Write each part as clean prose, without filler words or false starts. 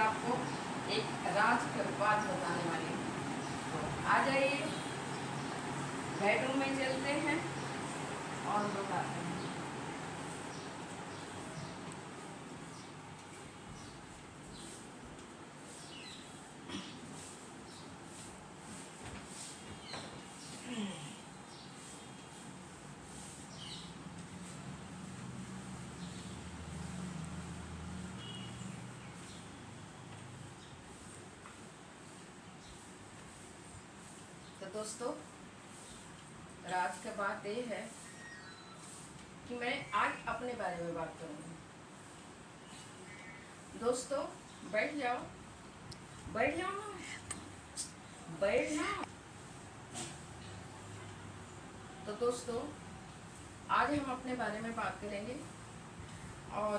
आपको एक राज की बात बताने वाली हूँ। तो आ जाइए, बेडरूम में चलते हैं और बताते हैं। तो दोस्तों, राज की बात ये है कि मैं आज अपने बारे में बात करूँगी। दोस्तों, बैठ जाओ, बैठ जाओ ना, बैठ जाओ। तो दोस्तों, आज हम अपने बारे में बात करेंगे। और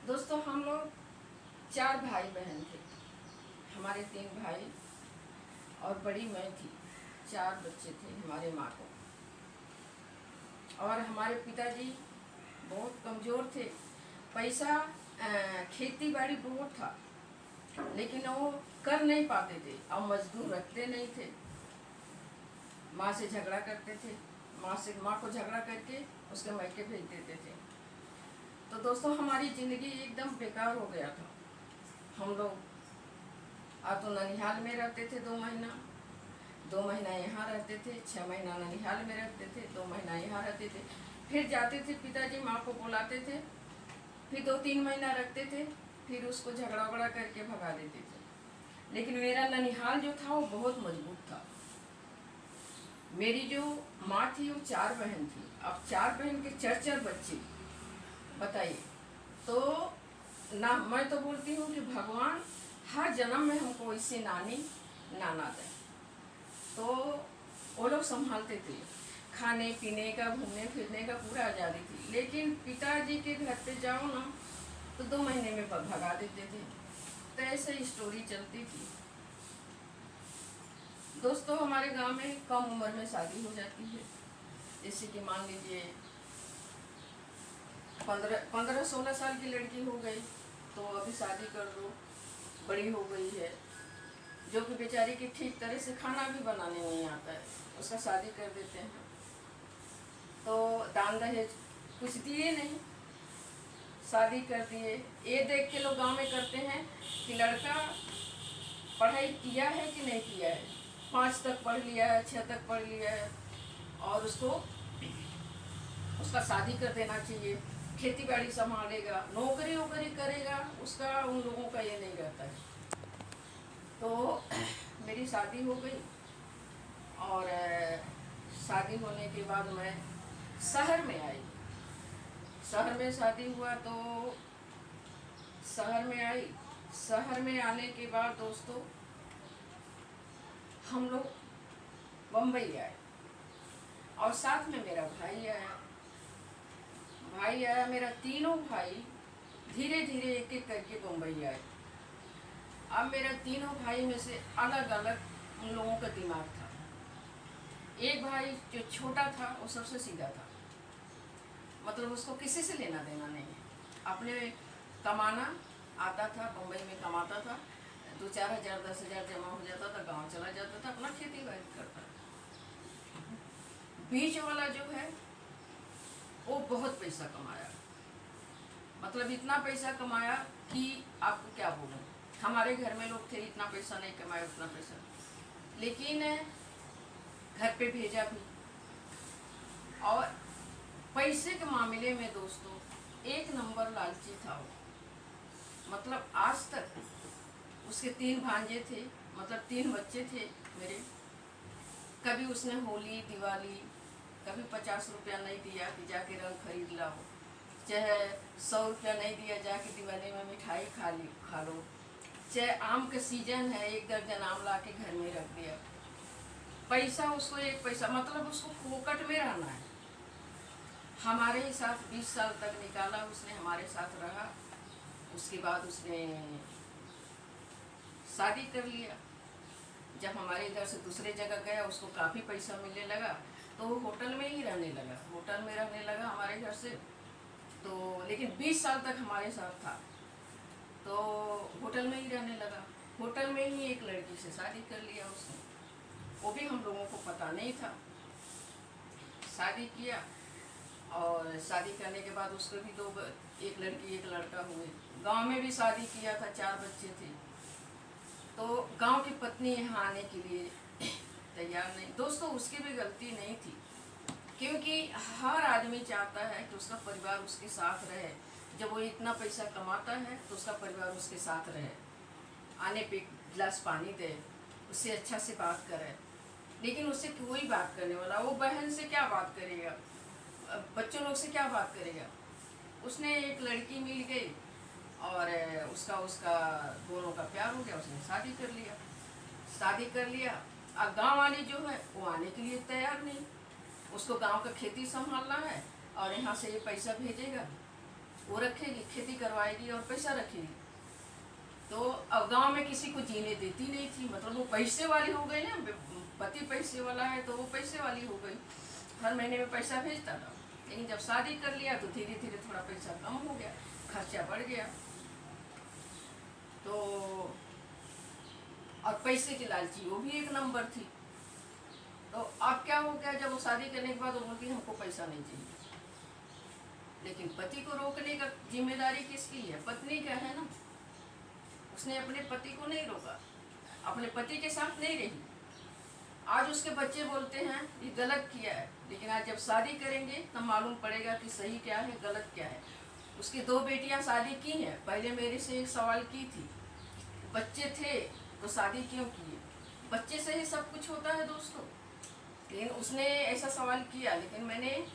दोस्तों, हम लोग 4 भाई बहन थे। हमारे 3 भाई और बड़ी मैं थी। 4 बच्चे थे हमारे माँ को। और हमारे पिताजी बहुत कमज़ोर थे। पैसा खेती बाड़ी बहुत था, लेकिन वो कर नहीं पाते थे और मजदूर रखते नहीं थे। माँ से झगड़ा करते थे, माँ को झगड़ा करके उसके मायके भेज देते थे। तो दोस्तों, हमारी ज़िंदगी एकदम बेकार हो गया था। हम लोग तो ननिहाल में रहते थे 2 महीना, 2 महीना यहाँ रहते थे, 6 महीना ननिहाल में रहते थे, 2 महीना यहाँ रहते थे। फिर जाते थे, पिताजी माँ को बुलाते थे, फिर 2-3 महीना रखते थे, फिर उसको झगड़ा वगड़ा करके भगा देते थे। लेकिन मेरा ननिहाल जो था वो बहुत मजबूत था। मेरी जो माँ थी वो 4 बहन थी। अब 4 बहन के 4 बच्चे, बताइए। तो ना, मैं तो बोलती हूँ कि भगवान हर जन्म में हमको इससे नाना दे। तो वो लोग संभालते थे, खाने पीने का, घूमने फिरने का पूरा आज़ादी थी। लेकिन पिताजी के घर पे जाओ ना तो 2 महीने में भगा देते थे। तो ऐसे ही स्टोरी चलती थी। दोस्तों, हमारे गांव में कम उम्र में शादी हो जाती है। जैसे कि मान लीजिए 15-16 साल की लड़की हो गई तो अभी शादी कर दो, बड़ी हो गई है, जो कि बेचारी की ठीक तरह से खाना भी बनाने नहीं आता है, उसका शादी कर देते हैं। तो दान दहेज कुछ दिए नहीं, शादी कर दिए। ये देख के लोग गांव में करते हैं कि लड़का पढ़ाई किया है कि नहीं किया है, 5 तक पढ़ लिया है, 6 तक पढ़ लिया है, और उसका शादी कर देना चाहिए। खेती बाड़ी संभालेगा, नौकरी वोकरी करेगा, उसका उन लोगों का ये नहीं रहता है। तो मेरी शादी हो गई और शादी होने के बाद मैं शहर में आई। शहर में शादी हुआ तो शहर में आई। शहर में आने के बाद दोस्तों, हम लोग बम्बई आए और साथ में मेरा भाई आया। मेरा तीनों भाई धीरे धीरे एक एक करके बम्बई आए। अब मेरा तीनों भाई में से अलग अलग उन लोगों का दिमाग था। एक भाई जो छोटा था वो सबसे सीधा था, मतलब उसको किसी से लेना देना नहीं है। अपने कमाना आता था, बम्बई में कमाता था, 2-4 हज़ार 10 हज़ार जमा हो जाता था, गांव चला जाता था, अपना खेती बाड़ी करता था। बीच वाला जो है वो बहुत पैसा कमाया, मतलब इतना पैसा कमाया कि आपको क्या बोलूं। हमारे घर में लोग थे, इतना पैसा नहीं कमाया, उतना पैसा, लेकिन घर पे भेजा भी। और पैसे के मामले में दोस्तों एक नंबर लालची था वो। मतलब आज तक उसके 3 भांजे थे, मतलब 3 बच्चे थे मेरे। कभी उसने होली दिवाली कभी 50 रुपया नहीं दिया कि जाके रंग खरीद लाओ, चाहे 100 रुपया नहीं दिया जाके दिवाली में मिठाई खा लो, चाहे आम का सीजन है 1 दर्जन आम ला के घर में रख दिया। पैसा उसको 1 पैसा, मतलब उसको फोकट में रहना है। हमारे ही साथ 20 साल तक निकाला उसने, हमारे साथ रहा। उसके बाद उसने शादी कर लिया। जब हमारे इधर से दूसरे जगह गया, उसको काफ़ी पैसा मिलने लगा तो वो होटल में ही रहने लगा, होटल में रहने लगा हमारे घर से। तो लेकिन 20 साल तक हमारे साथ था। तो होटल में ही रहने लगा। होटल में ही एक लड़की से शादी कर लिया उसने, वो भी हम लोगों को पता नहीं था। शादी किया और शादी करने के बाद उसको भी एक लड़की एक लड़का हुए। गांव में भी शादी किया था, 4 बच्चे थे। तो गांव की पत्नी यहाँ आने के लिए तैयार नहीं। दोस्तों उसकी भी गलती नहीं थी, क्योंकि हर आदमी चाहता है कि उसका परिवार उसके साथ रहे। जब वो इतना पैसा कमाता है तो उसका परिवार उसके साथ रहे, आने पे गिलास पानी दे, उससे अच्छा से बात करे। लेकिन उससे कोई बात करने वाला, वो बहन से क्या बात करेगा, बच्चों लोग से क्या बात करेगा। उसने एक लड़की मिल गई और उसका उसका दोनों का प्यार हो गया, उसने शादी कर लिया। शादी कर लिया। अब गांव वाली जो है वो आने के लिए तैयार नहीं। उसको गांव का खेती संभालना है और यहाँ से ये पैसा भेजेगा, वो रखेगी, खेती करवाएगी और पैसा रखेगी। तो अब गांव में किसी को जीने देती नहीं थी। मतलब वो पैसे वाली हो गई ना, पति पैसे वाला है तो वो पैसे वाली हो गई, हर महीने में पैसा भेजता था। लेकिन जब शादी कर लिया तो धीरे धीरे थोड़ा पैसा कम हो गया, खर्चा बढ़ गया। तो और पैसे की लालची वो भी एक नंबर थी। तो अब क्या हो गया, जब वो शादी करने के बाद वो बोलती हमको पैसा नहीं चाहिए। लेकिन पति को रोकने का जिम्मेदारी किसकी है? पत्नी का है ना। उसने अपने पति को नहीं रोका, अपने पति के साथ नहीं रही। आज उसके बच्चे बोलते हैं ये गलत किया है, लेकिन आज जब शादी करेंगे तब मालूम पड़ेगा कि सही क्या है गलत क्या है। उसकी 2 बेटियां शादी की हैं। पहले मेरे से एक सवाल की थी, बच्चे थे तो शादी क्यों किए? बच्चे से ही सब कुछ होता है दोस्तों। लेकिन उसने ऐसा सवाल किया, लेकिन मैंने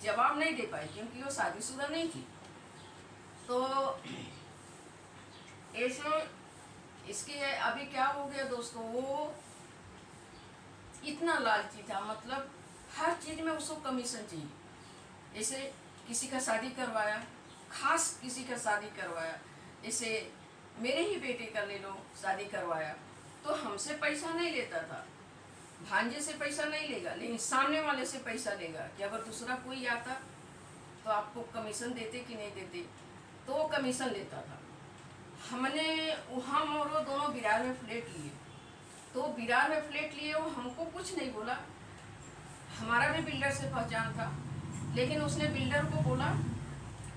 जवाब नहीं दे पाई क्योंकि वो शादीशुदा नहीं थी। तो ऐसे इसके अभी क्या हो गया दोस्तों, वो इतना लालची था, मतलब हर चीज़ में उसको कमीशन चाहिए। जैसे किसी का शादी करवाया, खास किसी का शादी करवाया, जैसे मेरे ही बेटे का ले लो, शादी करवाया तो हमसे पैसा नहीं लेता था, भांजे से पैसा नहीं लेगा, लेकिन सामने वाले से पैसा लेगा कि अगर दूसरा कोई आता तो आपको कमीशन देते कि नहीं देते, तो वो कमीशन लेता था। हम और वो दोनों बिरार में फ्लैट लिए। तो बिरार में फ्लैट लिए, वो हमको कुछ नहीं बोला। हमारा भी बिल्डर से पहचान था, लेकिन उसने बिल्डर को बोला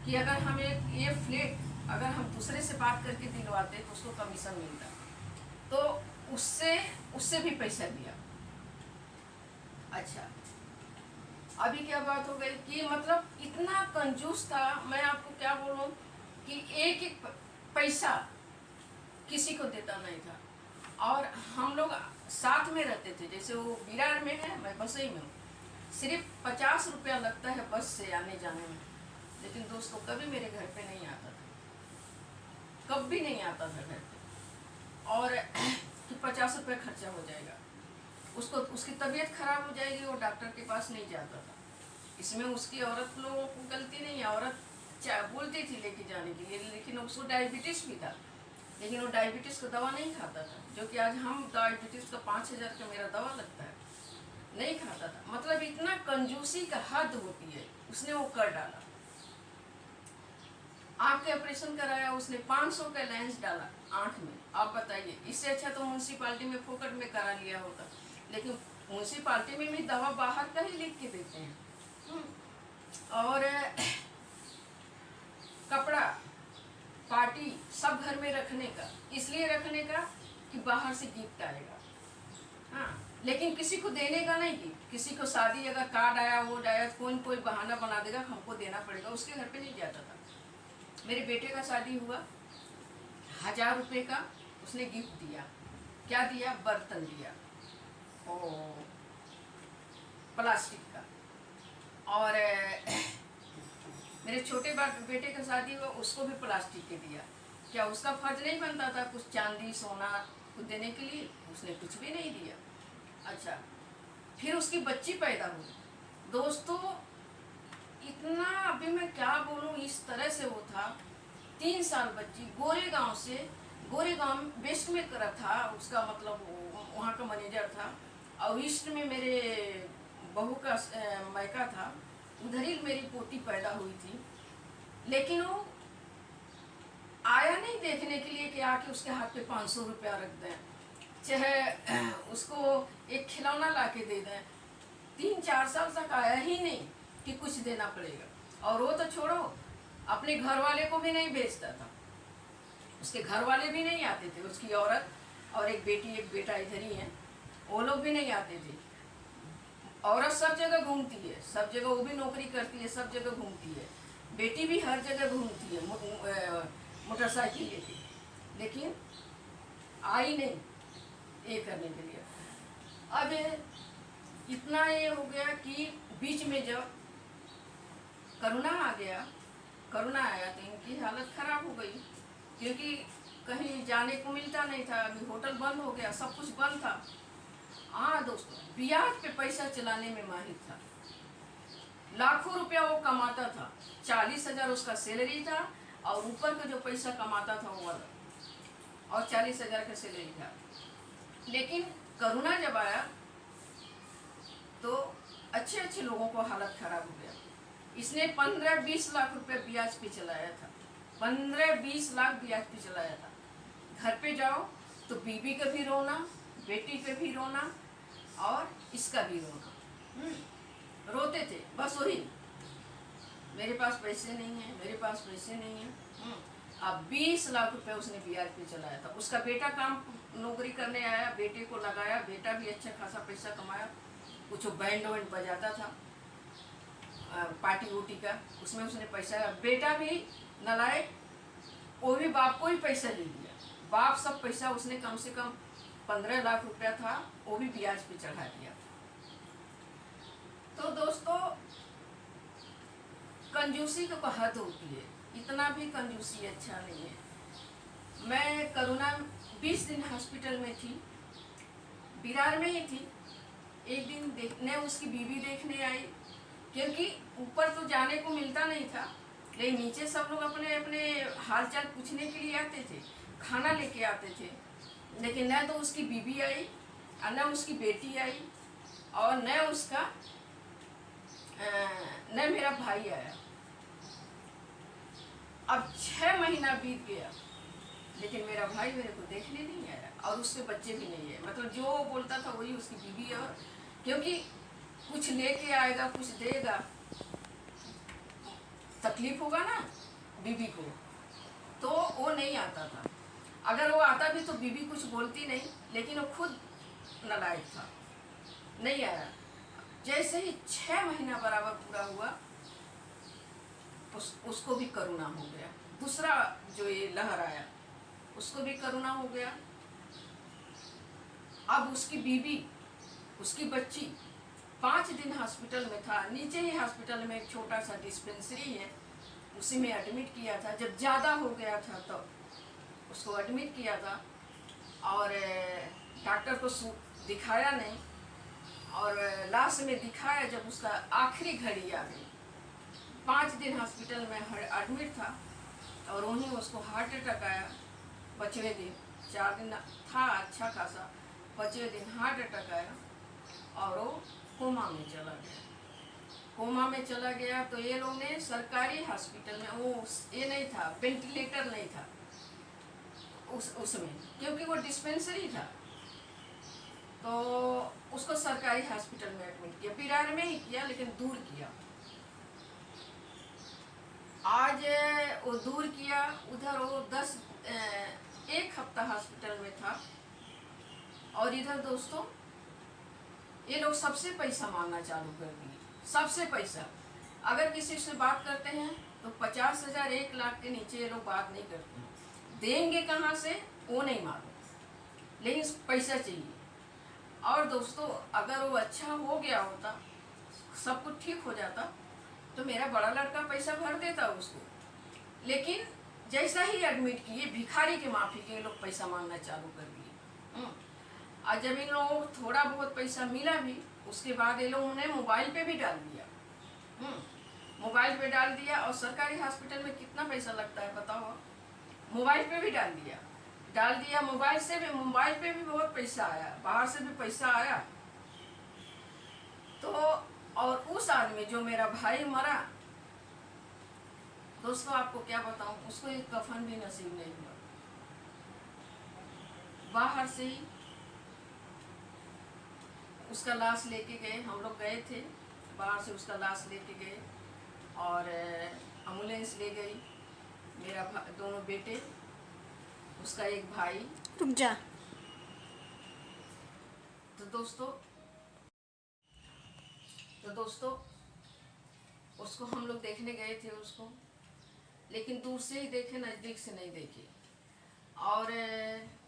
कि अगर हम ये फ्लैट अगर हम दूसरे से बात करके दिलवाते तो उसको कमीशन मिलता। तो उससे भी पैसा लिया। अच्छा, अभी क्या बात हो गई कि मतलब इतना कंजूस था, मैं आपको क्या बोलूं कि एक एक पैसा किसी को देता नहीं था। और हम लोग साथ में रहते थे, जैसे वो विरार में है, मैं बसई में हूँ। सिर्फ 50 रुपया लगता है बस से आने जाने में। लेकिन दोस्तों कभी मेरे घर पे नहीं आता था, कभी नहीं आता था घर पे। और कि 50 रुपये खर्चा हो जाएगा, उसको उसकी तबीयत खराब हो जाएगी, वो डॉक्टर के पास नहीं जाता था। इसमें उसकी औरत लोगों को गलती नहीं है, औरत बोलती थी लेके जाने के लिए, लेकिन उसको डायबिटीज़ भी था। लेकिन वो डायबिटीज़ का दवा नहीं खाता था, जो कि आज हम डायबिटीज़ का 5000 का मेरा दवा लगता है, नहीं खाता था। मतलब इतना कंजूसी का हद होती है, उसने वो कर डाला। आँख के ऑपरेशन कराया उसने, 500 का लेंस डाला आँख में। आप बताइए, इससे अच्छा तो म्यूनसिपाल्टी में फोकट में करा लिया होता। लेकिन म्यूनसिपाल्टी में भी दवा बाहर का ही लिख के देते हैं। और कपड़ा पार्टी सब घर में रखने का, इसलिए रखने का कि बाहर से गिफ्ट आएगा। हाँ, लेकिन किसी को देने का नहीं। कि किसी को शादी अगर कार्ड आया वो आया, कोई बहाना बना देगा हमको देना पड़ेगा, उसके घर पे नहीं जाता था। मेरे बेटे का शादी हुआ, 1000 रुपये का उसने गिफ्ट दिया। क्या दिया? बर्तन दिया, ओ प्लास्टिक का। और मेरे छोटे बेटे का शादी हुआ, उसको भी प्लास्टिक के दिया। क्या उसका फर्ज नहीं बनता था कुछ चांदी सोना कुछ देने के लिए? उसने कुछ भी नहीं दिया। अच्छा, फिर उसकी बच्ची पैदा हुई। दोस्तों इतना, अभी मैं क्या बोलूँ, इस तरह से वो था। 3 साल बच्ची, गोरेगांव से, गोरेगांव वेस्ट में करा था उसका, मतलब वहाँ का मैनेजर था। और ईस्ट में मेरे बहू का मायका था, उधर ही मेरी पोती पैदा हुई थी। लेकिन वो आया नहीं देखने के लिए कि आके उसके हाथ पे 500 रुपया रख दें, चाहे उसको एक खिलौना ला के दे दें। 3-4 साल तक आया ही नहीं कि कुछ देना पड़ेगा। और वो तो छोड़ो, अपने घर वाले को भी नहीं भेजता था, उसके घर वाले भी नहीं आते थे, उसकी औरत और एक बेटी एक बेटा इधर ही है, वो लोग भी नहीं आते थे। औरत सब जगह घूमती है, सब जगह वो भी नौकरी करती है, सब जगह घूमती है, बेटी भी हर जगह घूमती है मोटरसाइकिल लेके, लेकिन आई नहीं ये करने के लिए। अब इतना ये हो गया कि बीच में जब कोरोना आ गया, कोरोना आया तो इनकी हालत ख़राब हो गई, क्योंकि कहीं जाने को मिलता नहीं था, अभी होटल बंद हो गया, सब कुछ बंद था। हाँ दोस्तों, ब्याज पे पैसा चलाने में माहिर था, लाखों रुपया वो कमाता था, 40,000 उसका सैलरी था और ऊपर का जो पैसा कमाता था वो वाला, और 40,000 का सैलरी था। लेकिन कोरोना जब आया तो अच्छे अच्छे लोगों को हालत ख़राब हो गया। इसने 15-20 लाख रुपए ब्याज पे चलाया था, 15-20 लाख ब्याज पे चलाया था। घर पे जाओ तो बीवी का भी रोना, बेटी का भी रोना और इसका भी रोना। रोते थे बस वही, मेरे पास पैसे नहीं है, मेरे पास पैसे नहीं है। अब 20 लाख रुपए उसने ब्याज पे चलाया था। उसका बेटा काम नौकरी करने आया, बेटे को लगाया, बेटा भी अच्छा खासा पैसा कमाया, कुछ बैंड वैंड बजाता था पार्टी वोटी का, उसमें उसने पैसा। बेटा भी नालायक, वो भी बाप को ही पैसा दे दिया, बाप सब पैसा उसने कम से कम 15 लाख रुपया था वो भी ब्याज पे चढ़ा दिया। तो दोस्तों, कंजूसी को हद होती है, इतना भी कंजूसी अच्छा नहीं है। मैं कोरोना 20 दिन हॉस्पिटल में थी, बिरार में ही थी। एक दिन देखने उसकी बीवी देखने आई, क्योंकि ऊपर तो जाने को मिलता नहीं था, लेकिन नीचे सब लोग अपने अपने हालचाल पूछने के लिए आते थे, खाना लेके आते थे। लेकिन न तो उसकी बीवी आई और न उसकी बेटी आई और न उसका न मेरा भाई आया। अब 6 महीना बीत गया, लेकिन मेरा भाई मेरे को देखने नहीं आया और उसके बच्चे भी नहीं है। मतलब जो बोलता था वही उसकी बीवी, और क्योंकि कुछ लेके आएगा, कुछ देगा, तकलीफ होगा ना बीवी को, तो वो नहीं आता था। अगर वो आता भी तो बीवी कुछ बोलती नहीं, लेकिन वो खुद नालायक था, नहीं आया। जैसे ही 6 महीना बराबर पूरा हुआ, उसको भी कोरोना हो गया। दूसरा जो ये लहर आया उसको भी कोरोना हो गया। अब उसकी बीवी, उसकी बच्ची 5 दिन हॉस्पिटल में था। नीचे ही हॉस्पिटल में एक छोटा सा डिस्पेंसरी है, उसी में एडमिट किया था। जब ज़्यादा हो गया था तो उसको एडमिट किया था और डॉक्टर को दिखाया नहीं, और लास्ट में दिखाया जब उसका आखिरी घड़ी आ गई। 5 दिन हॉस्पिटल में एडमिट था और वहीं उसको हार्ट अटैक आया। 5वें दिन, 4 दिन था अच्छा खासा, 5वें दिन हार्ट अटैक आया और वो कोमा में चला गया। कोमा में चला गया तो ये लोग ने सरकारी हॉस्पिटल में, वो ये नहीं था, वेंटिलेटर नहीं था उसमें, क्योंकि वो डिस्पेंसरी था, तो उसको सरकारी हॉस्पिटल में एडमिट किया। बिरार में ही किया, लेकिन दूर किया। आज वो दूर किया, उधर वो 1 हफ्ता हॉस्पिटल में था। और इधर दोस्तों ये लोग सबसे पैसा मांगना चालू कर दिए, सबसे पैसा। अगर किसी से बात करते हैं तो 50,000 1 लाख के नीचे ये लोग बात नहीं करते हैं। देंगे कहाँ से वो नहीं मालूम, लेकिन पैसा चाहिए। और दोस्तों, अगर वो अच्छा हो गया होता, सब कुछ ठीक हो जाता, तो मेरा बड़ा लड़का पैसा भर देता उसको। लेकिन जैसा ही एडमिट किए, भिखारी के माफी के लोग पैसा मांगना चालू कर दिए। और जब इन लोगों को थोड़ा बहुत पैसा मिला भी, उसके बाद ये लोगों ने मोबाइल पे भी डाल दिया। मोबाइल पे डाल दिया, और सरकारी हॉस्पिटल में कितना पैसा लगता है बताओ, मोबाइल पे भी डाल दिया। मोबाइल पे भी बहुत पैसा आया, बाहर से भी पैसा आया। तो और उस आदमी जो मेरा भाई मरा, दोस्तों आपको क्या बताऊं, उसको एक कफन भी नसीब नहीं हुआ। बाहर से ही उसका लाश लेके गए, हम लोग गए थे, बाहर से उसका लाश लेके गए और एम्बुलेंस ले गई। मेरा दोनों बेटे, उसका एक भाई। रुक जा। तो दोस्तों उसको हम लोग देखने गए थे उसको, लेकिन दूर से ही देखे, नज़दीक से नहीं देखे। और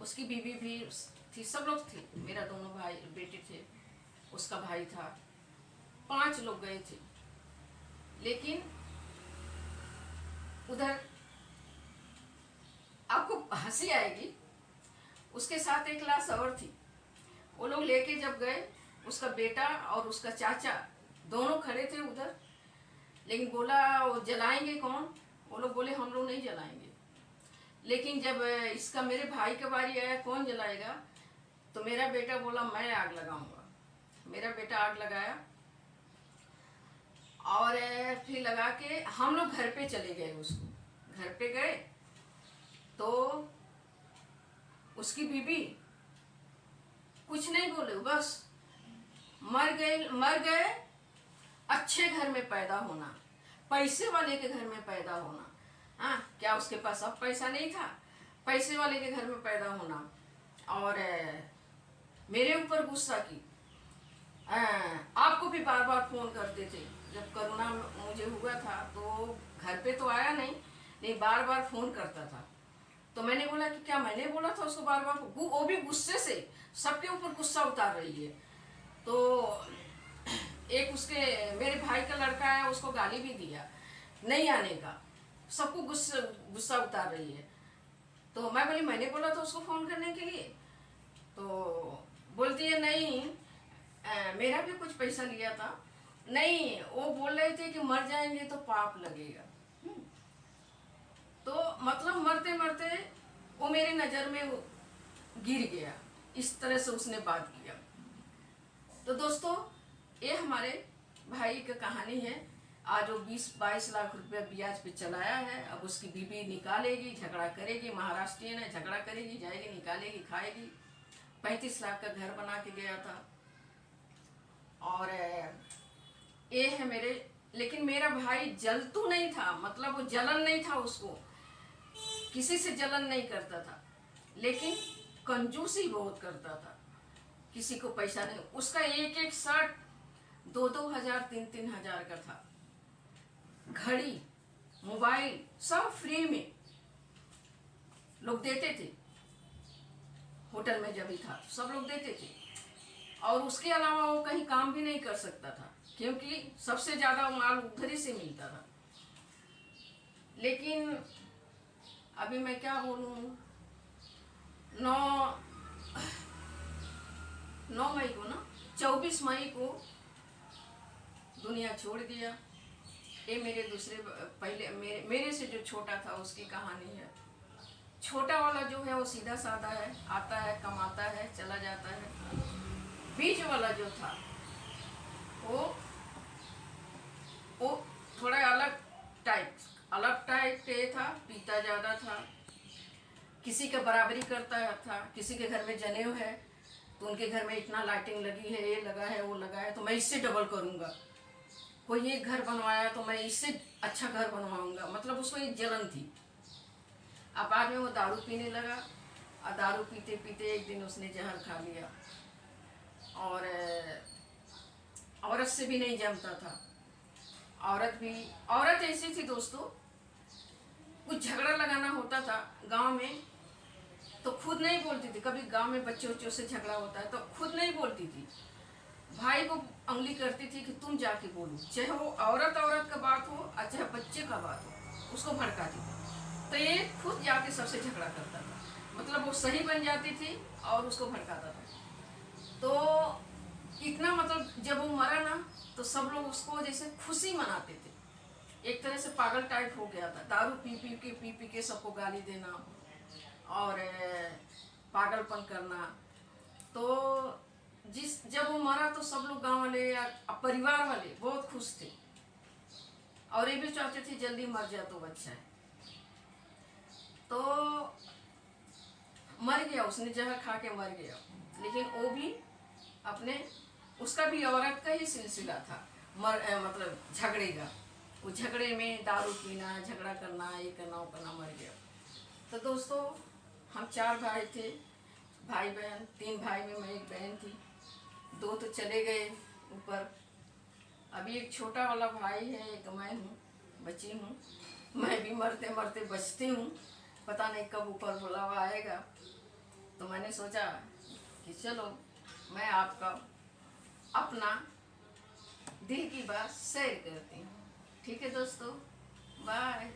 उसकी बीवी भी थी, सब लोग थे, मेरा दोनों भाई बेटे थे, उसका भाई था, 5 लोग गए थे। लेकिन उधर आपको हंसी आएगी, उसके साथ एक लाश और थी। वो लोग लेके जब गए, उसका बेटा और उसका चाचा दोनों खड़े थे उधर, लेकिन बोला वो जलाएंगे कौन, वो लोग बोले हम लोग नहीं जलाएंगे। लेकिन जब इसका मेरे भाई का बारी आया कौन जलाएगा, तो मेरा बेटा बोला मैं आग लगाऊंगा। मेरा बेटा आग लगाया और फिर लगा के हम लोग घर पे चले गए। उसको घर पे गए तो उसकी बीबी कुछ नहीं बोले, बस मर गए। अच्छे घर में पैदा होना, पैसे वाले के घर में पैदा होना। हाँ, क्या उसके पास अब पैसा नहीं था, पैसे वाले के घर में पैदा होना। और मेरे ऊपर गुस्सा की। आपको भी बार बार फ़ोन करते थे, जब कोरोना मुझे हुआ था तो घर पे तो आया नहीं, लेकिन बार बार फ़ोन करता था। तो मैंने बोला कि क्या मैंने बोला था उसको बार बार, वो भी गुस्से से सबके ऊपर गुस्सा उतार रही है। तो एक उसके मेरे भाई का लड़का है, उसको गाली भी दिया नहीं आने का, सबको गुस्सा उतार रही है। तो मैं बोली मैंने बोला था उसको फ़ोन करने के लिए, तो बोलती है नहीं मेरा भी कुछ पैसा लिया था, नहीं वो बोल रहे थे कि मर जाएंगे तो पाप लगेगा। तो मतलब मरते मरते वो मेरे नज़र में गिर गया, इस तरह से उसने बात किया। तो दोस्तों ये हमारे भाई का कहानी है। आज वो 20-22 लाख रुपया ब्याज पे चलाया है। अब उसकी बीबी निकालेगी, झगड़ा करेगी, महाराष्ट्रियन है, झगड़ा करेगी, जाएगी, निकालेगी, खाएगी। 35 लाख का घर बना के गया था। और ये है मेरे, लेकिन मेरा भाई जलतू नहीं था, मतलब वो जलन नहीं था, उसको किसी से जलन नहीं करता था, लेकिन कंजूसी बहुत करता था। किसी को पैसा नहीं, उसका एक एक शर्ट 2-2 हजार 3-3 हजार का था। घड़ी, मोबाइल सब फ्री में लोग देते थे, होटल में जब भी था तो सब लोग देते थे। और उसके अलावा वो कहीं काम भी नहीं कर सकता था, क्योंकि सबसे ज़्यादा माल उधर ही से मिलता था। लेकिन अभी मैं क्या बोलूँ, 9 मई को ना, 24 मई को दुनिया छोड़ दिया। ये मेरे दूसरे पहले मेरे से जो छोटा था उसकी कहानी है। छोटा वाला जो है वो सीधा साधा है, आता है, कमाता है, चला जाता है। बीच वाला जो था वो थोड़ा अलग टाइप के था, पीता ज़्यादा था, किसी का बराबरी करता था। किसी के घर में जनेऊ है तो उनके घर में इतना लाइटिंग लगी है, ये लगा है, वो लगा है, तो मैं इससे डबल करूँगा। कोई एक घर बनवाया तो मैं इससे अच्छा घर बनवाऊँगा, मतलब उसको एक जलन थी। अब बाद में वो दारू पीने लगा, और दारू पीते पीते एक दिन उसने जहर खा लिया, और औरत से भी नहीं जमता था। औरत ऐसी थी दोस्तों, कुछ झगड़ा लगाना होता था गांव में तो खुद नहीं बोलती थी। कभी गांव में बच्चों से झगड़ा होता है तो खुद नहीं बोलती थी, भाई को उंगली करती थी कि तुम जाके बोलो, चाहे वो औरत का बात हो और चाहे बच्चे का बात हो, उसको भड़काती थी। तो ये खुद जाके सबसे झगड़ा करता था, मतलब वो सही बन जाती थी और उसको भड़काता था। तो इतना, मतलब जब वो मरा ना तो सब लोग उसको जैसे खुशी मनाते थे। एक तरह से पागल टाइप हो गया था, दारू पी के सबको गाली देना और पागलपन करना। तो जब वो मरा तो सब लोग गांव वाले या परिवार वाले बहुत खुश थे। और ये भी चाहते थे जल्दी मर जाए तो अच्छा है। तो मर गया, उसने जहर खा के मर गया। लेकिन वो भी अपने, उसका भी औरत का ही सिलसिला था, मतलब झगड़े का। वो झगड़े में दारू पीना, झगड़ा करना, ये करना वो करना, मर गया। तो दोस्तों हम 4 भाई थे, भाई बहन, 3 भाई में मैं एक बहन थी। 2 तो चले गए ऊपर। अभी एक छोटा वाला भाई है, एक मैं हूँ, बची हूँ। मैं भी मरते मरते बचती हूँ, पता नहीं कब ऊपर बुलावा आएगा। तो मैंने सोचा कि चलो मैं आपका अपना दिल की बात शेयर करती हूँ। ठीक है दोस्तों, बाय।